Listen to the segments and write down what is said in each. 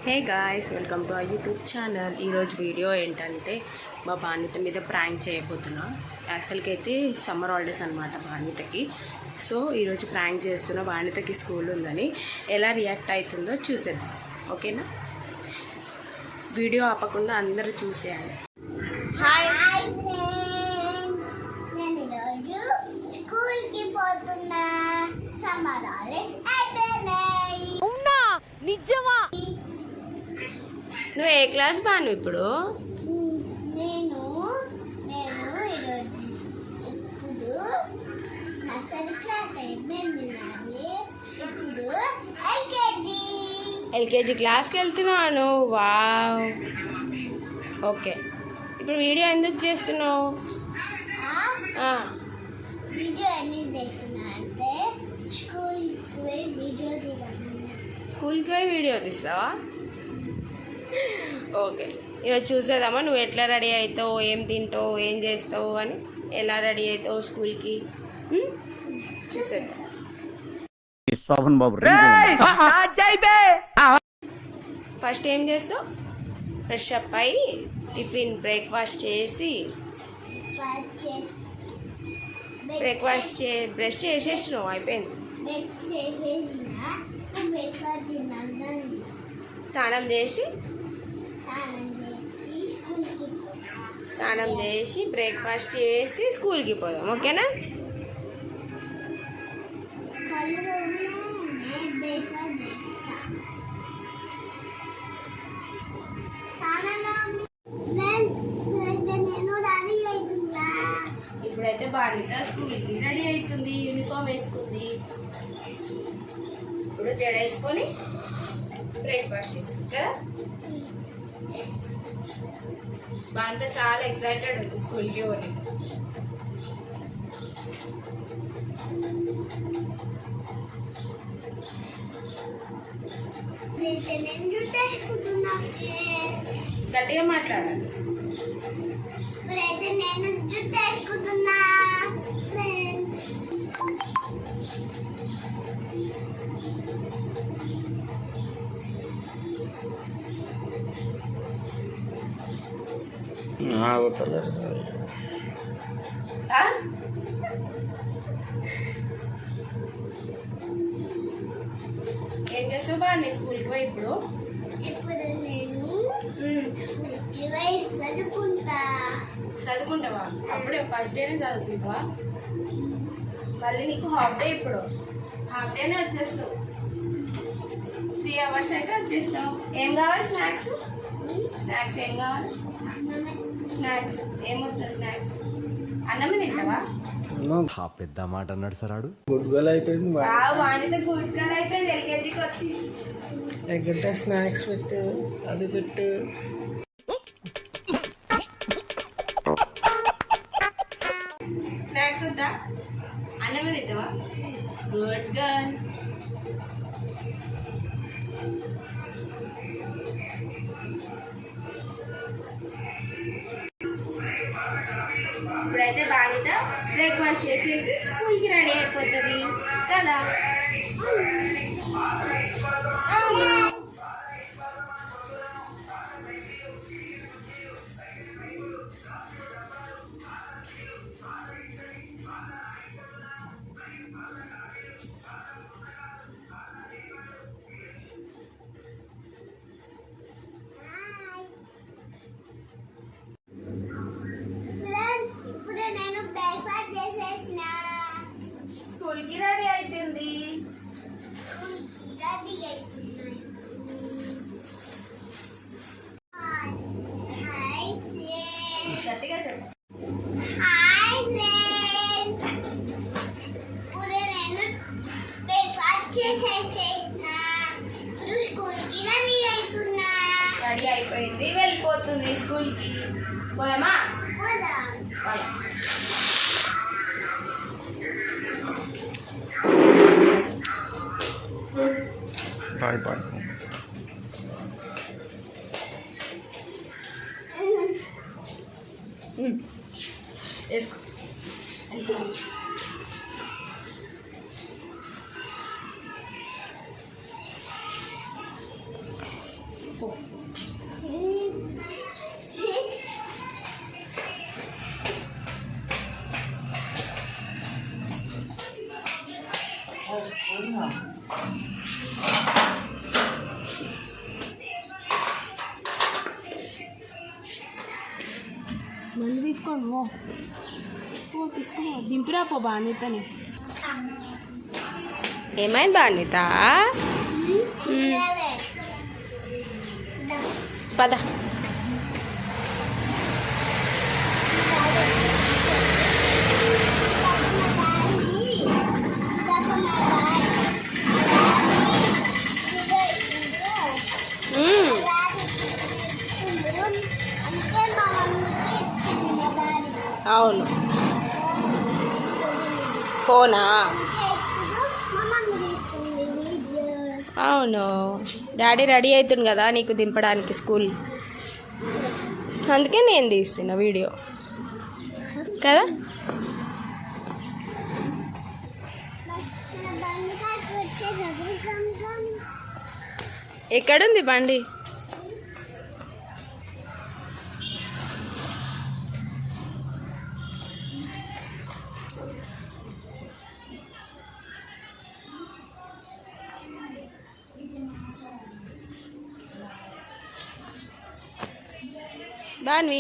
Hey guys, welcome to our YouTube channel. ఈరోజు video ఏంటంటే మా బాణిత మీద ప్రాంక్ చేయబోతున్నా. యాక్చువల్కైతే సమ్మర్ హాలిడేస్ అనమాట బాణితకి. సో ఈరోజు ప్రాంక్ చేస్తున్నా. బాణితకి స్కూల్ ఉందని ఎలా రియాక్ట్ అవుతుందో చూసేద్దాం, ఓకేనా? వీడియో ఆపకుండా అందరూ చూసేయండి. హాయ్ ఫ్రెండ్స్, నేను ఈరోజు స్కూల్కి పోతున్నా. సమ్మర్ హాలిడేస్ అయిపోయినాయి. అవునా? నిజమా? నువ్వు ఏ క్లాస్ బాను ఇప్పుడు? నేను ఈరోజు ఇప్పుడు నర్సరీ క్లాస్ అయిపోయింది. ఇప్పుడు ఎల్కేజీ క్లాస్కి వెళ్తున్నాను. Wow, okay. ఇప్పుడు వీడియో ఎందుకు చేస్తున్నావు? వీడియో ఎందుకు చేస్తున్నా అంటే స్కూల్కి పోయి వీడియో తీయాలి. స్కూల్కి పోయి వీడియో తీస్తావా? ఓకే, ఈరోజు చూసేద్దామా నువ్వు ఎట్లా రెడీ అవుతావు, ఏం తింటావు, ఏం చేస్తావు అని. ఎలా రెడీ అవుతావు స్కూల్కి చూసేద్దాం. శోభన్ బాబు ఫస్ట్ ఏం చేస్తావు? ఫ్రెష్ అప్ అయ్యి టిఫిన్ బ్రేక్ఫాస్ట్ చేసి బ్రష్ చేసేసినావు, అయిపోయింది. స్నానం చేసి బ్రేక్ఫాస్ట్ చేసి స్కూల్కి పోదాం, ఓకేనా? ఇప్పుడైతే బాణిత స్కూల్కి రెడీ అవుతుంది, యూనిఫామ్ వేసుకుంది. ఇప్పుడు జడ వేసుకొని బ్రేక్ఫాస్ట్ చేస్తుంది కదా. బాణిత చాలా ఎక్సైటెడ్ ఉంది స్కూల్కి పోయి. గట్టిగా మాట్లాడాలి. ఇప్పుడైతే నేను జుట్టు వేసుకుంటున్నా ఫ్రెండ్స్. ఏం చేస్తావు బాగా స్కూల్కి పోయి? ఇప్పుడు నేను స్కూల్కి పోయి చదువుకుంటావా? అప్పుడే ఫస్ట్ డేనే చదువుకుంటావా? మళ్ళీ నీకు హాఫ్ డే. ఇప్పుడు హాఫ్ డేనే వచ్చేస్తావు. 3 hours అయితే వచ్చేస్తావు. ఏం కావాలి? స్నాక్స్ ఏం కావాలి? స్నాక్స్ ఏమొద్దా? స్నాక్స్ అన్నమే తింటావా? పెద్ద మాట అన్నాడు సార్. ఆడు గుడ్ గర్ల్ అయిపోయింది. వాణిత గుడ్ గర్ల్ అయిపోయింది. ఎల్కేజీకి వచ్చి ఎగ్గంటే స్నాక్స్ పెట్టు, అది పెట్టు. స్నాక్స్ వద్దా? అన్నమే తింటావా? Good girl. ఇప్పుడైతే బాణిత బ్రేక్ఫాస్ట్ చేసేసి స్కూల్కి రెడీ అయిపోతుంది కదా. స్కూల్కి రెడీ అవుతుంది. గట్టిగా చెప్పు. హాయ్ ఫ్రెండ్స్, ఇప్పుడు నేను బ్రేక్ఫాస్ట్ చేసేసేసిన. ఇప్పుడు స్కూల్కి రెడీ అవుతున్నా. రెడీ అయిపోయింది, వెళ్ళిపోతుంది స్కూల్కి. పోదామా? పోదాం. Bye bye. వేసుకో. మళ్ళీ తీసుకోండి ఓ తీసుకో దింపిరా పో బాణితని. ఏమైంది బాణిత? పద. అవును ఫోనా? అవును డాడీ రెడీ అవుతుంది కదా నీకు దింపడానికి స్కూల్, అందుకే నేను తీస్తున్నా వీడియో కదా. ఎక్కడుంది బండి? బాన్వి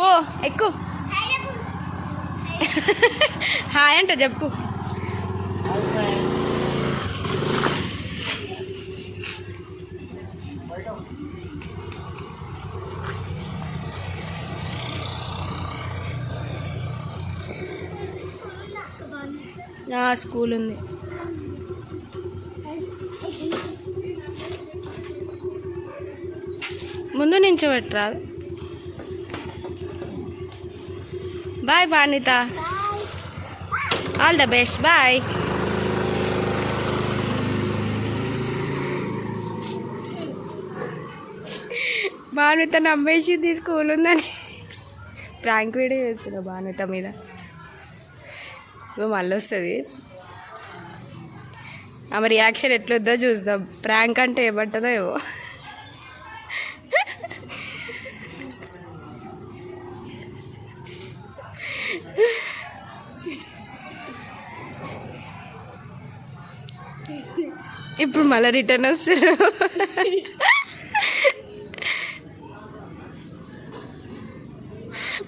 ఓ ఎక్కు. హాయ్ అంట చెప్పు. స్కూల్ ఉంది. ముందు నించోబెట్టరా. Bye Banita, all the best, bye. Banita నమ్మేసింది స్కూల్ ఉందని. ప్రాంక్ వీడియో చేస్తున్నా బాణిత మీద. మళ్ళీ వస్తుంది ఆమె రియాక్షన్ ఎట్లొద్దో చూద్దాం. ప్రాంక్ అంటే ఏమంటుందో ఏమో. ఇప్పుడు మళ్ళీ రిటర్న్ వస్తారు.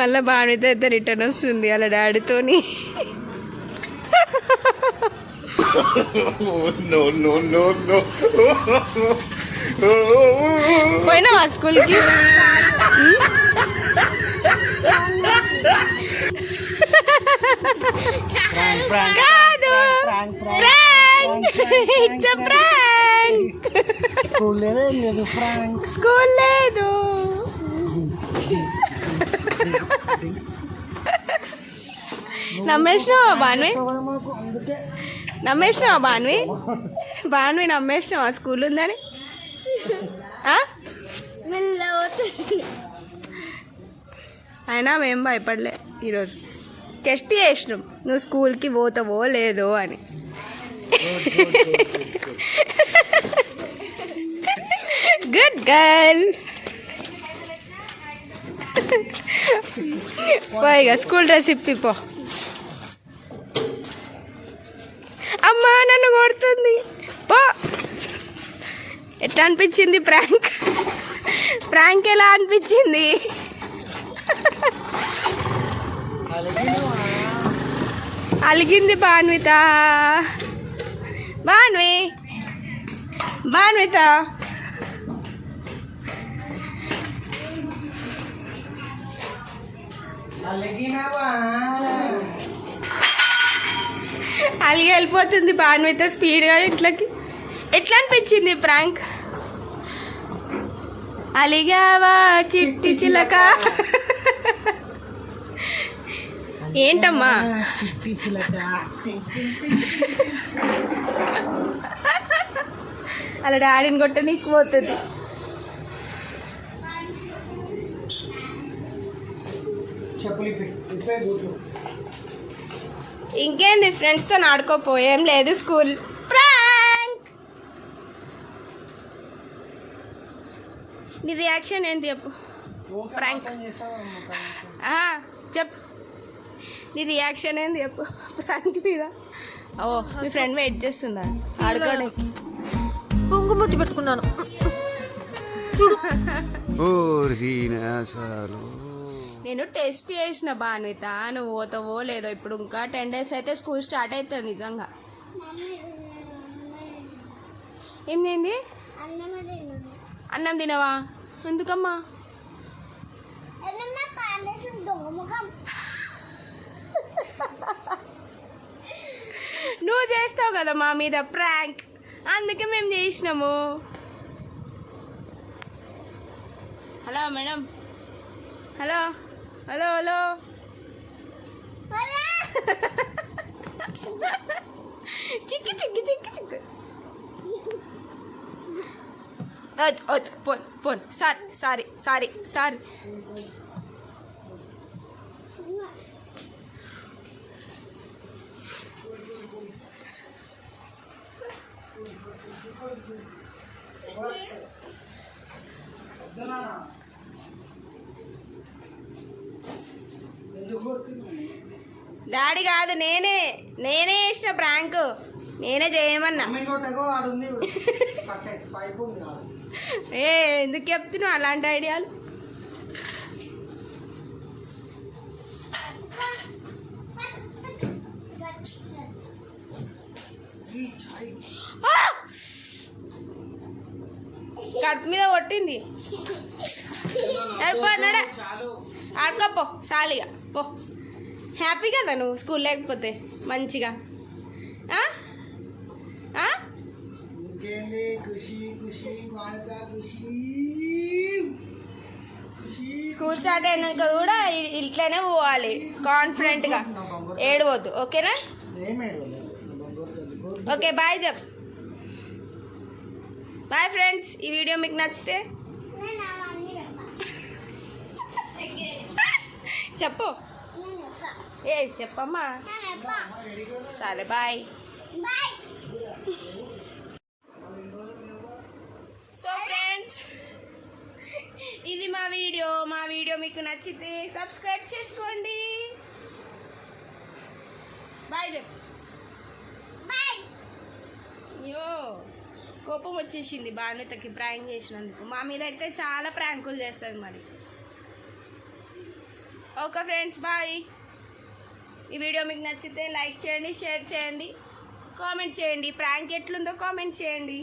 మళ్ళీ బాణిత అయితే రిటర్న్ వస్తుంది అలా డాడీతోని. పోయినావా స్కూల్కి? కాదు, ఇట్స్ అ ప్రాంక్. స్కూల్ లేదు. నమ్మేసినావా బాన్వి? నమ్మేసినావా బాన్వి? బాన్వి నమ్మేసినావా స్కూల్ ఉందని? అయినా మేము భయపడలే. ఈరోజు టెస్ట్ చేసినాం నువ్వు స్కూల్కి పోతావో లేదో అని. Good girl. పోయిగా స్కూల్ డ్రెస్ ఇప్పిపో. అమ్మా నన్ను కొడుతుంది పో. ఎట్లా అనిపించింది ప్రాంక్? ప్రాంక్ ఎలా అనిపించింది? అలిగింది బాన్విత. బాన్వి, బాన్విత అలిగి వెళ్ళిపోతుంది బాన్విత స్పీడ్గా ఇంట్లోకి. ఎట్లా అనిపించింది ప్రాంక్? అలిగావా చిట్టి చిలక? ఏంటమ్మా అలా డాడీని కొట్ట నీకు పోతుంది. చెప్పులు ఇప్పే బూట్లు. ఇంకేంది ఫ్రెండ్స్తో ఆడుకోపోయేం లేదు స్కూల్ ప్రాంక్. నీ రియాక్షన్ ఏంటి చెప్పు. ప్రాంక్ చెప్పు, నీ రియాక్షన్ ఏంది చెప్పు ప్రాంక్ మీద. ఓ మీ ఫ్రెండ్ వెయిట్ చేస్తుందా ఆడుకోవడానికి? కుంకుమొత్తి పెట్టుకున్నాను. నేను టెస్ట్ చేసిన భాన్విత, నువ్వు పోతావో లేదో. ఇప్పుడు ఇంకా 10 days అయితే స్కూల్ స్టార్ట్ అవుతుంది నిజంగా. ఏంది అన్నం తినవా? ఎందుకమ్మా? నువ్వు చేస్తావు కదా మా మీద ప్రాంక్, అందుకే మేము చేసినాము. Hello madam, hello hello hello. చిక్కి చిక్కి చిక్కి చిక్కి. Phone phone. Sorry sorry sorry sorry. Daddy కాదు, నేనే చేసిన ప్రాంక్, నేనే చేయమన్నా. ఏ ఎందుకు చెప్తున్నావు అలాంటి ఐడియాలు? కడుపు మీద కొట్టింది. ఆడుకోపో చాలిగా పో. హ్యాపీ కదా నువ్వు స్కూల్ లేకపోతే మంచిగా? స్కూల్ స్టార్ట్ అయినాక కూడా ఇట్లనే పోవాలి కాన్ఫిడెంట్గా, ఏడవద్దు. ఓకేనా? ఓకే బాయ్ చెప్. Bye friends. ఈ వీడియో మీకు నచ్చితే చెప్పు. ఏ చెప్పమ్మా. సరే బాయ్. సో ఫ్రెండ్స్, ఇది మా వీడియో మీకు నచ్చితే సబ్స్క్రైబ్ చేసుకోండి. బాయ్ చెప్పు. అయ్యో కోపం వచ్చేసింది భానుతకి ప్రాంక్ చేసినందుకు. మా మీద అయితే చాలా ప్రాంకులు చేస్తుంది మరి. Okay friends bye. ఈ వీడియో మీకు నచ్చితే లైక్ చేయండి, షేర్ చేయండి, కామెంట్ చేయండి. ప్రాంక్ ఎట్లుందో కామెంట్ చేయండి.